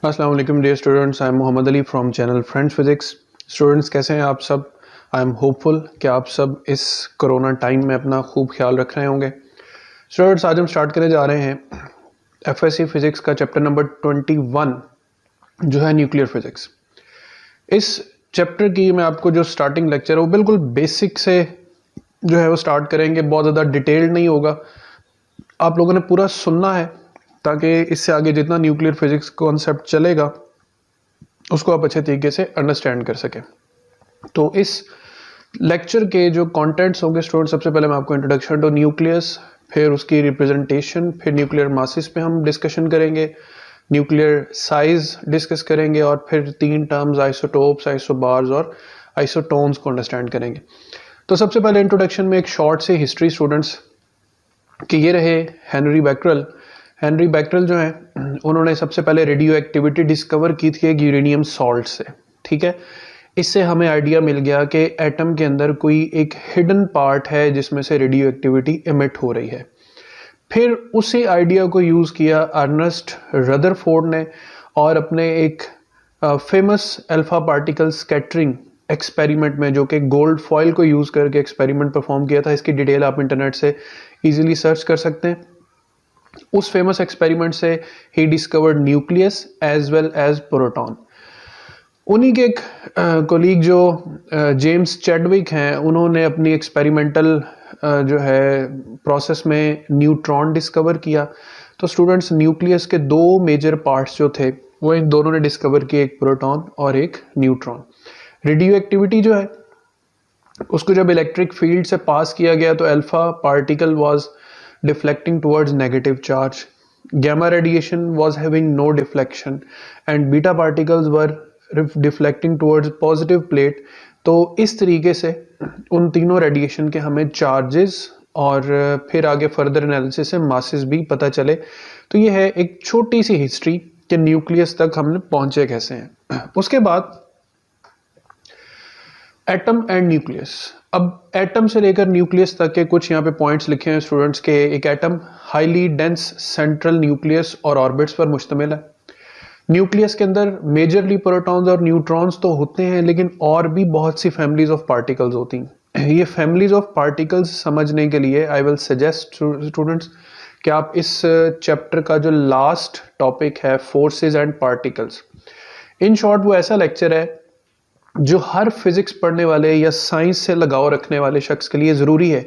अस्सलाम वालेकुम dear students, I am Mohammad Ali from channel friends physics. Students कैसे हैं आप सब? आई एम होपफुल कि आप सब इस कोरोना टाइम में अपना खूब ख्याल रख रहे होंगे। स्टूडेंट्स, आज हम स्टार्ट करने जा रहे हैं एफएससी फिजिक्स का चैप्टर नंबर 21 जो है न्यूक्लियर फिजिक्स। इस चैप्टर की मैं आपको जो स्टार्टिंग लेक्चर है वो बिल्कुल बेसिक से जो है वो स्टार्ट करेंगे, बहुत ज़्यादा डिटेल्ड नहीं होगा। आप लोगों ने पूरा सुनना है ताकि इससे आगे जितना न्यूक्लियर फिजिक्स कॉन्सेप्ट चलेगा उसको आप अच्छे तरीके से अंडरस्टैंड कर सकें। तो इस लेक्चर के जो कंटेंट्स होंगे स्टूडेंट, सबसे पहले मैं आपको इंट्रोडक्शन टू न्यूक्लियस, फिर उसकी रिप्रेजेंटेशन, फिर न्यूक्लियर मासेस पे हम डिस्कशन करेंगे, न्यूक्लियर साइज डिस्कस करेंगे और फिर 3 टर्म्स आइसोटोप्स, आइसोबार्स और आइसोटोन्स को अंडरस्टैंड करेंगे। तो सबसे पहले इंट्रोडक्शन में एक शॉर्ट से हिस्ट्री स्टूडेंट्स कि ये रहे हेनरी बैकरल। हेनरी बैकरल जो है उन्होंने सबसे पहले रेडियो एक्टिविटी डिस्कवर की थी एक यूरेनियम सॉल्ट से। ठीक है, इससे हमें आइडिया मिल गया कि एटम के अंदर कोई एक हिडन पार्ट है जिसमें से रेडियो एक्टिविटी इमिट हो रही है। फिर उसी आइडिया को यूज़ किया अर्नेस्ट रदरफोर्ड ने और अपने एक famous alpha particle scattering experiment में, जो कि गोल्ड फॉयल को यूज़ करके एक्सपेरिमेंट परफॉर्म किया था। इसकी डिटेल आप इंटरनेट से इजीली सर्च कर सकते हैं। उस फेमस एक्सपेरिमेंट से ही discovered nucleus as well as proton. उन्हीं के एक कोलीग जो जेम्स चैडविक हैं, उन्होंने अपनी एक्सपेरिमेंटल जो है प्रोसेस में न्यूट्रॉन डिस्कवर किया। तो स्टूडेंट्स, न्यूक्लियस के 2 मेजर पार्ट्स जो थे वो इन दोनों ने डिस्कवर किए, एक प्रोटॉन और एक न्यूट्रॉन। रेडियो एक्टिविटी जो है उसको जब इलेक्ट्रिक फील्ड से पास किया गया तो alpha particle was deflecting towards negative charge, gamma radiation was having no deflection and beta particles were deflecting towards positive plate। तो इस तरीके से उन तीनों रेडिएशन के हमें चार्जेस और फिर आगे फर्दर एनालिसिस से मासेस भी पता चले। तो ये है एक छोटी सी हिस्ट्री कि न्यूक्लियस तक हमने पहुंचे कैसे हैं। उसके बाद एटम एंड न्यूक्लियस। अब एटम से लेकर न्यूक्लियस तक के कुछ यहाँ पे पॉइंट्स लिखे हैं स्टूडेंट्स के। एक atom highly dense central nucleus और ऑर्बिट्स पर मुश्तमिल है। न्यूक्लियस के अंदर मेजरली प्रोटॉन्स और न्यूट्रॉन्स तो होते हैं, लेकिन और भी बहुत सी फैमिलीज ऑफ पार्टिकल्स होती हैं। ये फैमिलीज ऑफ पार्टिकल्स समझने के लिए आई विल सजेस्ट स्टूडेंट्स कि आप इस चैप्टर का जो लास्ट टॉपिक है forces and particles, in short वो ऐसा लेक्चर है जो हर फिजिक्स पढ़ने वाले या साइंस से लगाव रखने वाले शख्स के लिए ज़रूरी है,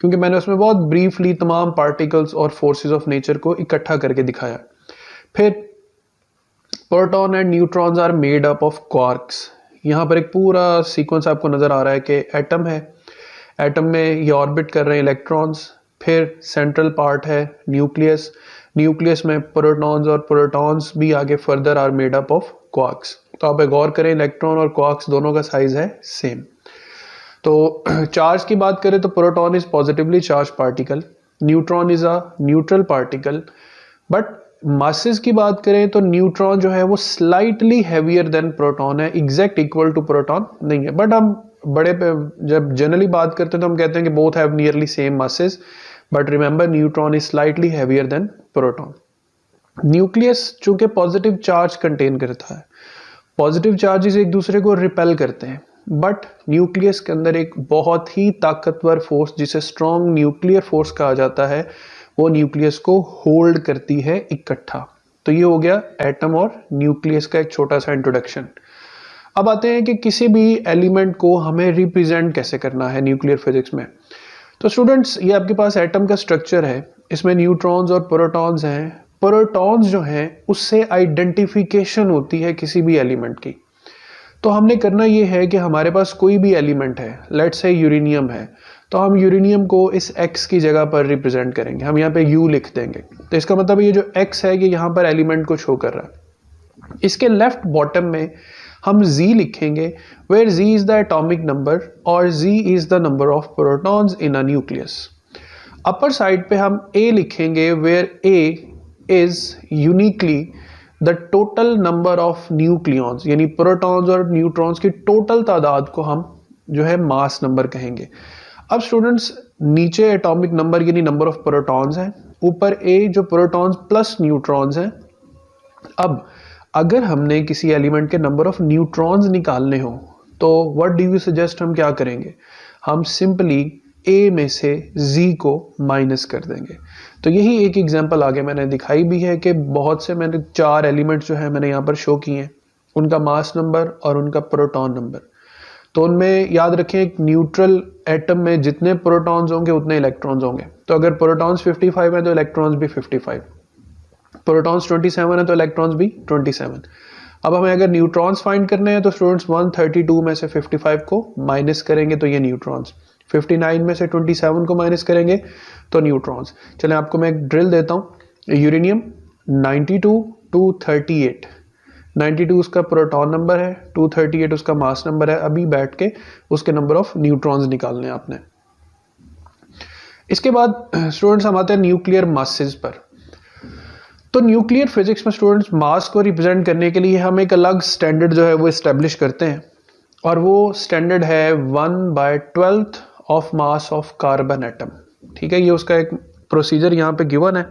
क्योंकि मैंने उसमें बहुत ब्रीफली तमाम पार्टिकल्स और फोर्सेस ऑफ नेचर को इकट्ठा करके दिखाया। फिर proton and neutrons are made up of quarks. यहाँ पर एक पूरा सीक्वेंस आपको नज़र आ रहा है कि एटम है, एटम में ये ऑर्बिट कर रहे हैं इलेक्ट्रॉन्स। फिर सेंट्रल पार्ट है न्यूक्लियस, न्यूक्लियस में प्रोटॉन्स और प्रोटॉन्स भी आगे further are made up of quarks. तो आप गौर करें, इलेक्ट्रॉन और क्वार्क्स दोनों का साइज है सेम। तो चार्ज की बात करें तो proton is positively charge particle, neutron is a neutral particle. But masses की बात करें तो न्यूट्रॉन जो है वो स्लाइटली हैवियर देन प्रोटॉन है, एग्जैक्ट इक्वल टू प्रोटॉन नहीं है। बट हम बड़े पे जब जनरली बात करते हैं तो हम कहते हैं कि both have nearly same masses, but remember neutron is slightly heavier than proton. Nucleus चूंकि पॉजिटिव चार्ज कंटेन करता है, पॉजिटिव चार्जेस एक दूसरे को रिपेल करते हैं, बट न्यूक्लियस के अंदर एक बहुत ही ताकतवर फोर्स जिसे स्ट्रॉन्ग न्यूक्लियर फोर्स कहा जाता है, वो न्यूक्लियस को होल्ड करती है इकट्ठा। तो ये हो गया एटम और न्यूक्लियस का एक छोटा सा इंट्रोडक्शन। अब आते हैं कि किसी भी एलिमेंट को हमें रिप्रेजेंट कैसे करना है न्यूक्लियर फिजिक्स में। तो स्टूडेंट्स, ये आपके पास एटम का स्ट्रक्चर है, इसमें न्यूट्रॉन्स और प्रोटॉन्स हैं। प्रोटॉन्स जो हैं उससे आइडेंटिफिकेशन होती है किसी भी एलिमेंट की। तो हमने करना ये है कि हमारे पास कोई भी एलिमेंट है, लेट्स से यूरेनियम है, तो हम यूरेनियम को इस x की जगह पर रिप्रेजेंट करेंगे। हम यहाँ पे u लिख देंगे, तो इसका मतलब ये जो x है ये यहाँ पर एलिमेंट को शो कर रहा है। इसके लेफ्ट बॉटम में हम z लिखेंगे, where z is the atomic number और z is the number of protons in a nucleus. Upper side पे हम a लिखेंगे, where a is uniquely the total number of nucleons, यानी प्रोटॉन्स और neutrons की टोटल तादाद को हम जो है मास नंबर कहेंगे। अब स्टूडेंट्स, नीचे एटॉमिक नंबर यानी नंबर ऑफ प्रोटॉन्स है, ऊपर a जो प्रोटॉन्स प्लस न्यूट्रॉन्स हैं। अब अगर हमने किसी एलिमेंट के नंबर ऑफ न्यूट्रॉन्स निकालने हो तो व्हाट डू यू सजेस्ट, हम क्या करेंगे, हम सिंपली ए में से जी को माइनस कर देंगे। तो यही एक एग्जांपल आगे मैंने दिखाई भी है कि बहुत से मैंने 4 एलिमेंट्स जो है मैंने यहाँ पर शो किए हैं, उनका मास नंबर और उनका प्रोटॉन नंबर। तो उनमें याद रखें एक न्यूट्रल एटम में जितने प्रोटॉन्स होंगे उतने इलेक्ट्रॉन्स होंगे। तो अगर प्रोटॉन्स 55 है तो इलेक्ट्रॉन्स भी 55, प्रोटॉन्स 27 है तो इलेक्ट्रॉन्स भी 27। अब हमें अगर न्यूट्रॉन्स फाइंड करने हैं तो स्टूडेंट्स 132 में से 55 को माइनस करेंगे तो ये न्यूट्रॉन्स, 59 में से 27 को माइनस करेंगे तो न्यूट्रॉन्स। चलें आपको मैं एक ड्रिल देता हूँ। यूरेनियम 92 टू 38, 92 उसका प्रोटॉन नंबर है, 238 उसका मास नंबर है। अभी बैठ के उसके नंबर ऑफ न्यूट्रॉन्स निकालने हैं आपने। इसके बाद स्टूडेंट्स हम आते हैं न्यूक्लियर मासेस पर। तो न्यूक्लियर फिजिक्स में स्टूडेंट्स मास को रिप्रेजेंट करने के लिए हम एक अलग स्टैंडर्ड जो है वो इस्टेब्लिश करते हैं, और वो स्टैंडर्ड है 1/12 of mass of carbon atom. ठीक है, ये उसका एक प्रोसीजर यहाँ पे गिवन है।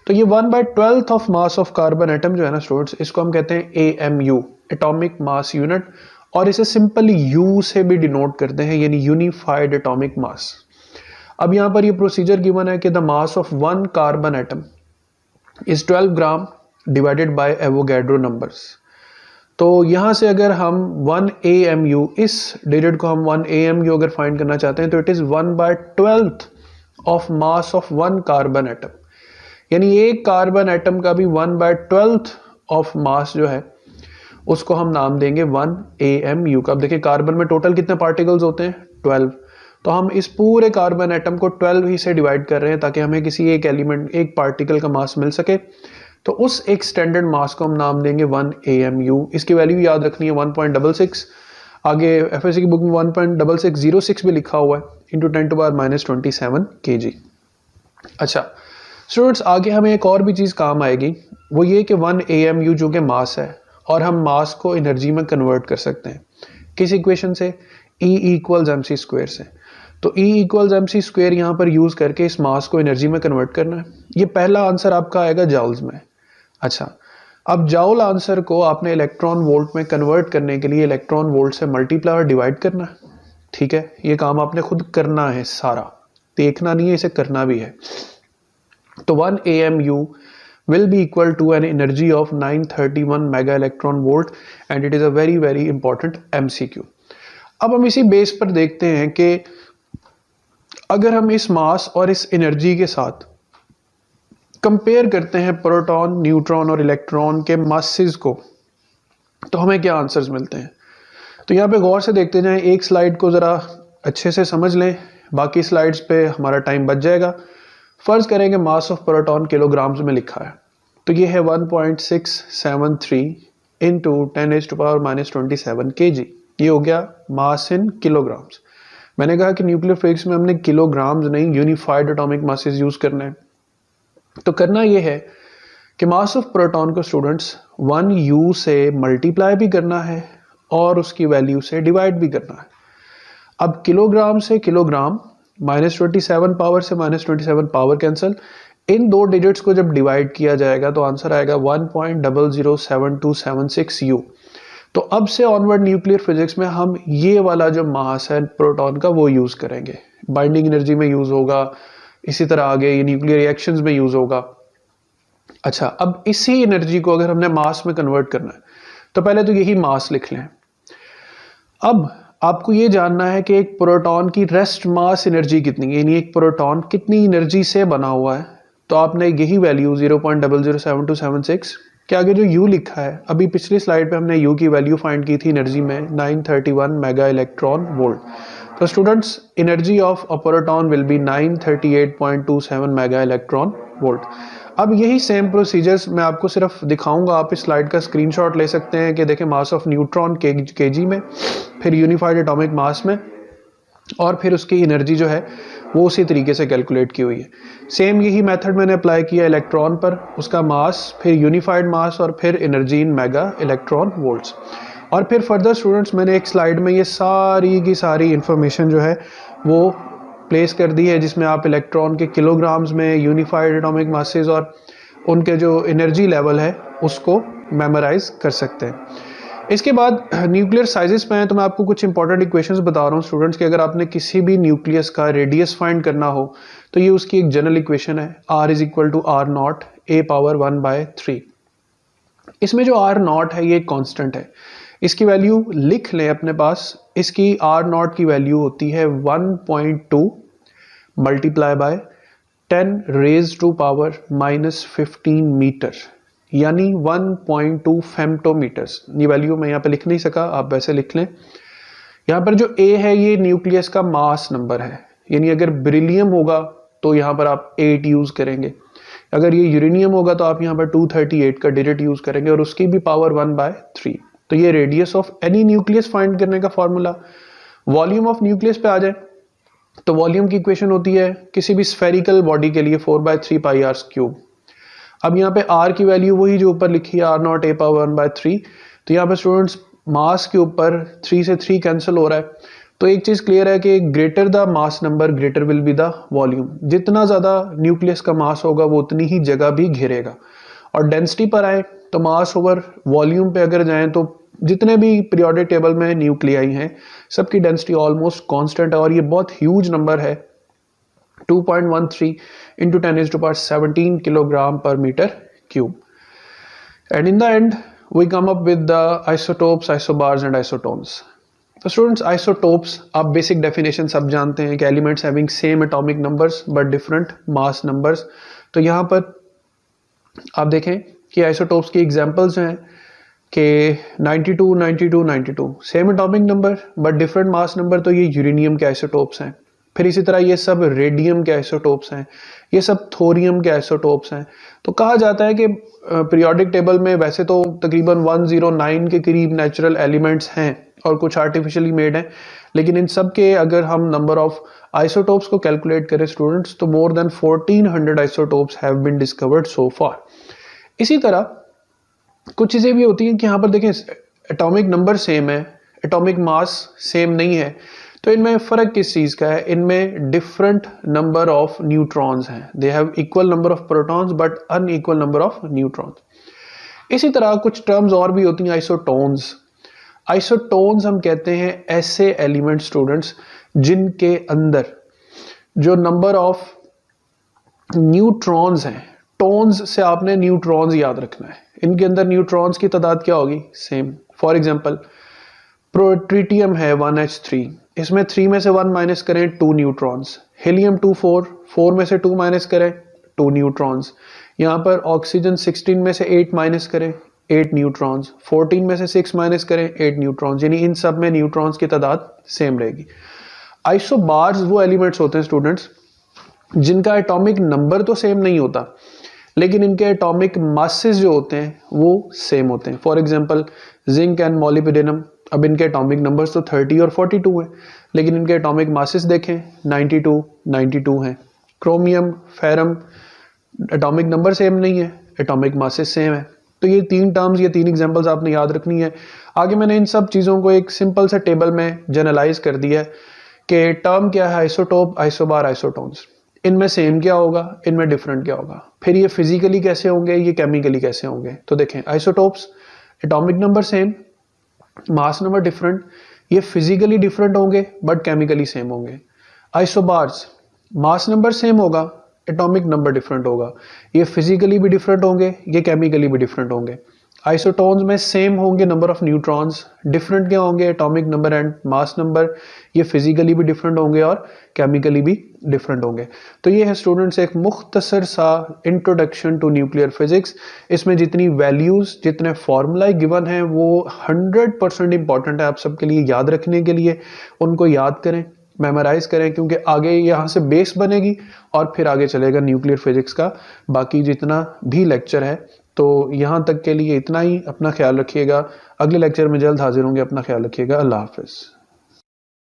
तो ये 1/12 of mass of carbon atom जो है ना स्टूडेंट्स, इसको हम कहते हैं AMU, एटॉमिक मास यूनिट, और इसे सिंपली U से भी डिनोट करते हैं, यानी यूनिफाइड एटॉमिक मास। अब यहाँ पर ये प्रोसीजर गिवन है कि the mass of 1 carbon atom is 12 gram divided by Avogadro numbers. तो यहाँ से अगर हम 1 AMU, इस डिजिट को हम 1 AMU अगर फाइंड करना चाहते हैं तो it is 1/12 of mass of 1 carbon atom, यानी एक कार्बन एटम का भी 1/12 ऑफ मास जो है उसको हम नाम देंगे 1 AMU का। अब देखिए कार्बन में टोटल कितने पार्टिकल्स होते हैं, 12। तो हम इस पूरे कार्बन एटम को 12 ही से डिवाइड कर रहे हैं ताकि हमें किसी एक एलिमेंट, एक पार्टिकल का मास मिल सके। तो उस एक स्टैंडर्ड मास को हम नाम देंगे 1 AMU। इसकी वैल्यू याद रखनी है 1.66। आगे FSC की बुक में 1.6606 भी लिखा हुआ है, इंटू 10⁻⁻27 kg। अच्छा स्टूडेंट्स, आगे हमें एक और भी चीज़ काम आएगी, वो ये कि 1 AMU जो कि मास है, और हम मास को एनर्जी में कन्वर्ट कर सकते हैं किस इक्वेशन से, E = mc² से। तो E = mc² यहाँ पर यूज़ करके इस मास को एनर्जी में कन्वर्ट करना है। ये पहला आंसर आपका आएगा जाउल्स में। अच्छा, अब जाउल आंसर को आपने इलेक्ट्रॉन वोल्ट में कन्वर्ट करने के लिए इलेक्ट्रॉन वोल्ट से मल्टीप्लाई और डिवाइड करना है। ठीक है, ये काम आपने खुद करना है, सारा देखना नहीं है, इसे करना भी है। तो 1 AMU will be equal to an energy of 931 mega electron volt and it is a very important MCQ। अब हम इसी बेस पर देखते हैं कि अगर हम इस मास और इस एनर्जी के साथ कंपेयर करते हैं प्रोटॉन, न्यूट्रॉन और इलेक्ट्रॉन के मासेस को, तो हमें क्या आंसर्स मिलते हैं। तो यहाँ पे गौर से देखते जाएं, एक स्लाइड को ज़रा अच्छे से समझ लें, बाकी स्लाइड्स पे हमारा टाइम बच जाएगा। फर्ज करेंगे मास ऑफ प्रोटॉन किलोग्राम्स में लिखा है, तो ये है 1.673 इंटू 10⁻⁻27 kg। ये हो गया मास इन किलोग्राम्स। मैंने कहा कि न्यूक्लियर फिजिक्स में हमने किलोग्राम्स नहीं, यूनिफाइड एटॉमिक मासेस यूज करना है। तो करना ये है कि मास ऑफ प्रोटॉन को स्टूडेंट्स 1U से मल्टीप्लाई भी करना है और उसकी वैल्यू से डिवाइड भी करना है। अब किलोग्राम से किलोग्राम, -27 पावर से -27 पावर कैंसिल, इन दो डिजिट्स को जब डिवाइड किया जाएगा तो आंसर आएगा 1.007276 U। तो अब से ऑनवर्ड न्यूक्लियर फिजिक्स में हम ये वाला जो मास है प्रोटॉन का वो यूज करेंगे, बाइंडिंग एनर्जी में यूज होगा, इसी तरह आगे ये न्यूक्लियर रिएक्शंस में यूज होगा। अच्छा, अब इसी एनर्जी को अगर हमने मास में कन्वर्ट करना है तो पहले तो यही मास लिख लें। अब आपको ये जानना है कि एक प्रोटॉन की रेस्ट मास एनर्जी कितनी है, यानी एक प्रोटॉन कितनी एनर्जी से बना हुआ है। तो आपने यही वैल्यू 0.007276 के आगे जो U लिखा है, अभी पिछली स्लाइड पे हमने U की वैल्यू फाइंड की थी एनर्जी में 931 मेगा इलेक्ट्रॉन वोल्ट। तो students, energy of a proton will be 938.27 mega electron volt. अब यही सेम प्रोसीजर्स मैं आपको सिर्फ दिखाऊंगा, आप इस स्लाइड का स्क्रीनशॉट ले सकते हैं कि देखें मास ऑफ न्यूट्रॉन kg में, फिर यूनिफाइड एटॉमिक मास में, और फिर उसकी एनर्जी जो है वो उसी तरीके से कैलकुलेट की हुई है। सेम यही मेथड मैंने अप्लाई किया इलेक्ट्रॉन पर, उसका मास, फिर यूनिफाइड मास और फिर energy in mega electron volts. और फिर फर्दर स्टूडेंट्स मैंने एक स्लाइड में ये सारी की सारी इंफॉर्मेशन जो है वो प्लेस कर दी है, जिसमें आप इलेक्ट्रॉन के किलोग्राम्स में, यूनिफाइड एटॉमिक मासेस और उनके जो एनर्जी लेवल है उसको मेमोराइज कर सकते हैं। इसके बाद न्यूक्लियर साइजेस पे हैं, तो मैं आपको कुछ इंपॉर्टेंट इक्वेशंस बता रहा हूँ स्टूडेंट्स कि अगर आपने किसी भी न्यूक्लियस का रेडियस फाइंड करना हो तो ये उसकी एक जनरल इक्वेशन है, r is equal to r naught a power 1/3। इसमें जो r नॉट है ये एक कांस्टेंट है, इसकी वैल्यू लिख लें अपने पास। इसकी r नॉट की वैल्यू होती है 1.2 multiply by 10 raise to power -15 metre, यानी 1.2 फेम्टोमीटर्स। ये वैल्यू मैं यहाँ पे लिख नहीं सका, आप वैसे लिख लें। यहाँ पर जो a है ये न्यूक्लियस का मास नंबर है, यानी अगर बेरिलियम होगा तो यहाँ पर आप 8 यूज करेंगे, अगर ये यूरेनियम होगा तो आप यहाँ पर 238 का डिजिट यूज करेंगे और उसकी भी पावर 1/3। तो ये radius of any nucleus find करने का फॉर्मूला। वॉल्यूम ऑफ न्यूक्लियस पे आ जाए तो वॉल्यूम की इक्वेशन होती है किसी भी स्फेरिकल बॉडी के लिए 4/3 पाई आर क्यूब। अब यहाँ पे r की वैल्यू वही जो ऊपर लिखी है, r नॉट a पावर 1/3। तो यहाँ पे स्टूडेंट्स मास के ऊपर 3 से 3 कैंसिल हो रहा है, तो एक चीज क्लियर है कि greater the mass number greater will be the volume. जितना ज्यादा न्यूक्लियस का मास होगा वो उतनी ही जगह भी घेरेगा। और डेंसिटी पर आए तो मास ओवर वॉल्यूम पे अगर जाएं तो जितने भी पीरियोडिक टेबल में न्यूक्लियाई हैं सबकी डेंसिटी ऑलमोस्ट कांस्टेंट है, और ये बहुत ह्यूज नंबर है, 2.13 into 10⁻17 किलोग्राम पर metre cube. And in the end we come up with the isotopes, isobars and isotones. तो स्टूडेंट्स आइसोटोप्स आप बेसिक डेफिनेशन सब जानते हैं कि elements having same atomic numbers but different mass numbers. तो यहाँ पर आप देखें कि आइसोटोप्स की एग्जांपल्स हैं कि 92, 92, 92 same atomic number but different mass number, तो ये यूरेनियम के आइसोटोप्स हैं। फिर इसी तरह ये सब रेडियम के आइसोटोप्स हैं, ये सब थोरियम के आइसोटोप्स हैं। तो कहा जाता है कि पीरियोडिक टेबल में वैसे तो तकरीबन 109 के करीब नेचुरल एलिमेंट्स हैं और कुछ आर्टिफिशियली मेड हैं, लेकिन इन सब के अगर हम नंबर ऑफ आइसोटोप्स को कैलकुलेट करें स्टूडेंट्स तो more than 1400 isotopes have been discovered so far. इसी तरह कुछ चीजें भी होती हैं कि यहाँ पर देखें एटॉमिक नंबर सेम है, एटॉमिक मास सेम नहीं है, तो इनमें फर्क किस चीज का है? इनमें डिफरेंट नंबर ऑफ न्यूट्रॉन्स हैं, they have equal number of protons but unequal number of neutrons. इसी तरह कुछ टर्म्स और भी होती हैं, आइसोटोन्स। आइसोटोन्स हम कहते हैं ऐसे एलिमेंट स्टूडेंट्स जिनके अंदर जो नंबर ऑफ न्यूट्रॉन्स हैं, टोन्स से आपने न्यूट्रॉन्स याद रखना है, इनके अंदर न्यूट्रॉन्स की तादाद क्या होगी? सेम। फॉर एग्जांपल ट्रिटियम है 1H3, इसमें 3 में से 1 माइनस करें 2 न्यूट्रॉन्स। हीलियम 2 4 में से 2 माइनस करें 2 न्यूट्रॉन्स। यहाँ पर ऑक्सीजन 16 में से 8 माइनस करें 8 न्यूट्रॉन्स, 14 में से 6 माइनस करें 8 न्यूट्रॉन्स, यानी इन सब में न्यूट्रॉन्स की तादाद सेम रहेगी। आइसोबार्स वो एलिमेंट्स होते हैं स्टूडेंट्स जिनका एटॉमिक नंबर तो सेम नहीं होता लेकिन इनके एटॉमिक मासेस जो होते हैं वो सेम होते हैं। For example zinc and molybdenum, अब इनके एटॉमिक नंबर्स तो 30 और 42 हैं लेकिन इनके एटॉमिक मासेस देखें 92 हैं। Chromium, ferrum, atomic number same नहीं है, एटॉमिक मासेस सेम है। तो ये 3 टर्म्स, ये 3 एग्जांपल्स आपने याद रखनी है। आगे मैंने इन सब चीज़ों को एक सिंपल सा टेबल में जनरलाइज कर दिया है कि टर्म क्या है, आइसोटोप, आइसोबार, आइसोटोन्स, इनमें सेम क्या होगा, इनमें डिफरेंट क्या होगा, फिर ये फिजिकली कैसे होंगे, ये केमिकली कैसे होंगे। तो देखें isotopes atomic number same, mass number different, ये फिजिकली डिफरेंट होंगे बट केमिकली सेम होंगे। आइसोबार्स मास नंबर सेम होगा, एटॉमिक नंबर डिफरेंट होगा, ये फिजिकली भी डिफरेंट होंगे, ये केमिकली भी डिफरेंट होंगे। आइसोटोन्स में सेम होंगे नंबर ऑफ न्यूट्रॉन्स, डिफरेंट क्या होंगे, atomic number and mass number, ये फिजिकली भी डिफरेंट होंगे और केमिकली भी डिफरेंट होंगे। तो ये है स्टूडेंट्स एक मुख्तसर सा इंट्रोडक्शन टू न्यूक्लियर फिजिक्स। इसमें जितनी वैल्यूज, जितने फॉर्मूला गिवन हैं वो 100% इंपॉर्टेंट है आप सबके लिए याद रखने के लिए। उनको याद करें, मेमोराइज करें, क्योंकि आगे यहाँ से बेस बनेगी और फिर आगे चलेगा न्यूक्लियर फिजिक्स का बाकी जितना भी लेक्चर है। तो यहाँ तक के लिए इतना ही, अपना ख्याल रखिएगा। अगले लेक्चर में जल्द हाजिर होंगे, अपना ख्याल रखिएगा। अल्लाह हाफिज़।